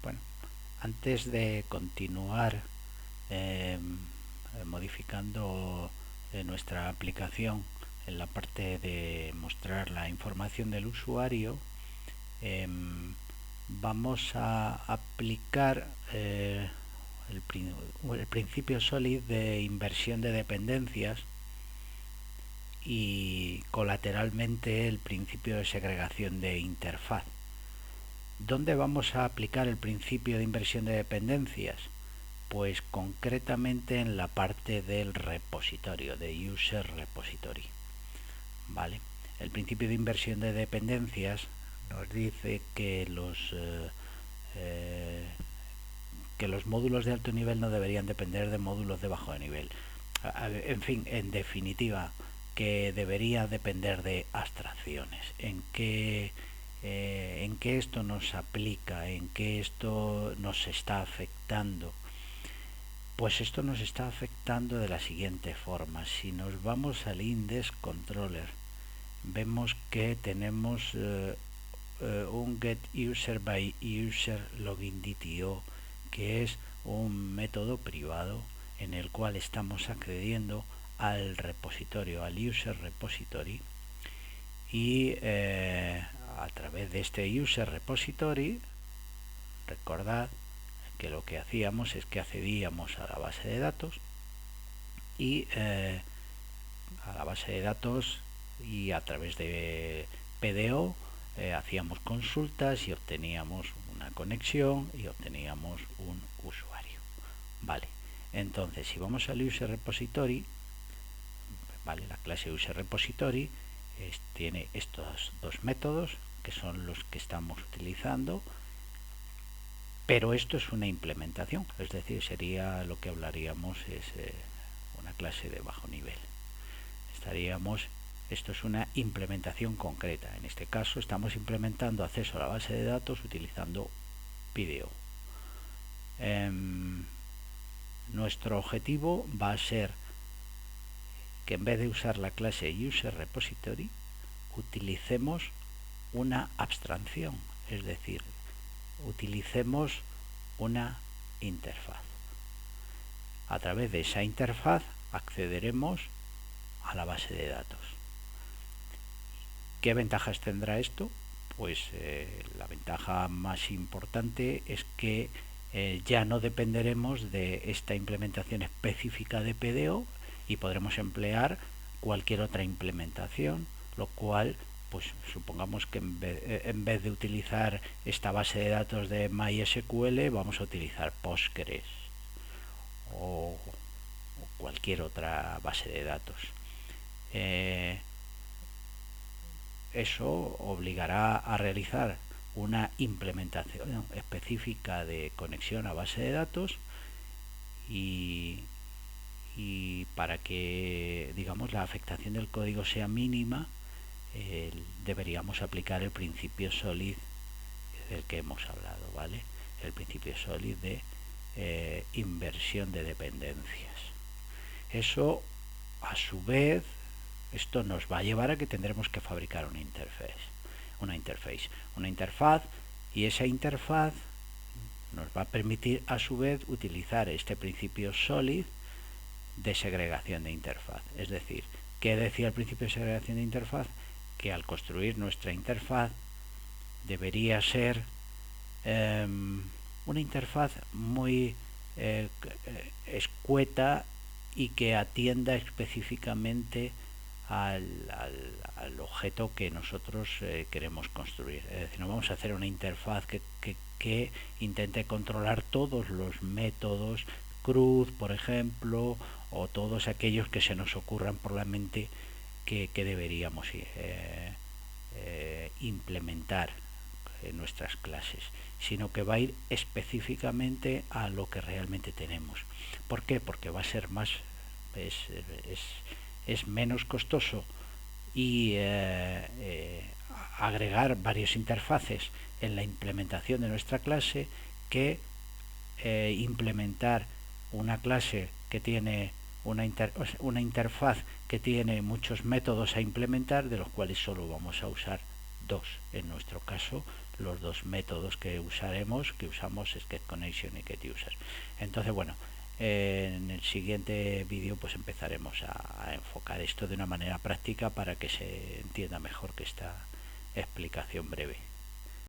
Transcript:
Bueno, antes de continuar eh, modificando nuestra aplicación en la parte de mostrar la información del usuario, eh, vamos a aplicar el principio SOLID de inversión de dependencias y colateralmente el principio de segregación de interfaz. ¿Dónde vamos a aplicar el principio de inversión de dependencias? Pues concretamente en la parte del repositorio, de User Repository. ¿Vale? El principio de inversión de dependencias nos dice que los módulos de alto nivel no deberían depender de módulos de bajo nivel. En fin, en definitiva, que debería depender de abstracciones. ¿En qué esto nos aplica? ¿En qué esto nos está afectando? Pues esto nos está afectando de la siguiente forma. Si nos vamos al index controller, vemos que tenemos un getUserByUserLoginDTO, que es un método privado en el cual estamos accediendo al repositorio, al user repository, y a través de este user repository, recordad que lo que hacíamos es que accedíamos a la base de datos y a través de PDO hacíamos consultas y obteníamos una conexión y obteníamos un usuario. Vale, entonces si vamos al user repository, vale, la clase user repository tiene estos dos métodos que son los que estamos utilizando, pero esto es una implementación, es decir, sería lo que hablaríamos es una clase de bajo nivel. Esto es una implementación concreta. En este caso estamos implementando acceso a la base de datos utilizando PDO. Nuestro objetivo va a ser que en vez de usar la clase user repository utilicemos una abstracción, es decir, utilicemos una interfaz. A través de esa interfaz accederemos a la base de datos. ¿Qué ventajas tendrá esto? Pues la ventaja más importante es que ya no dependeremos de esta implementación específica de PDO y podremos emplear cualquier otra implementación, lo cual, pues supongamos que en vez de utilizar esta base de datos de MySQL, vamos a utilizar Postgres o cualquier otra base de datos. Eso obligará a realizar una implementación específica de conexión a base de datos y para que, digamos, la afectación del código sea mínima, deberíamos aplicar el principio SOLID del que hemos hablado, ¿vale? El principio SOLID de inversión de dependencias. Eso, a su vez, esto nos va a llevar a que tendremos que fabricar una interfaz, y esa interfaz nos va a permitir a su vez utilizar este principio SOLID de segregación de interfaz. Es decir, ¿qué decía el principio de segregación de interfaz? Que al construir nuestra interfaz debería ser una interfaz muy escueta y que atienda específicamente al objeto que nosotros queremos construir. Es decir, no vamos a hacer una interfaz que intente controlar todos los métodos CRUD, por ejemplo, o todos aquellos que se nos ocurran por la mente que deberíamos implementar en nuestras clases, sino que va a ir específicamente a lo que realmente tenemos. ¿Por qué? Porque va a ser más, es menos costoso y agregar varias interfaces en la implementación de nuestra clase que implementar una clase que tiene una interfaz que tiene muchos métodos a implementar, de los cuales solo vamos a usar dos, en nuestro caso los dos métodos que usamos es getConnection y getUser. Entonces, bueno, en el siguiente vídeo pues empezaremos a enfocar esto de una manera práctica para que se entienda mejor que esta explicación breve.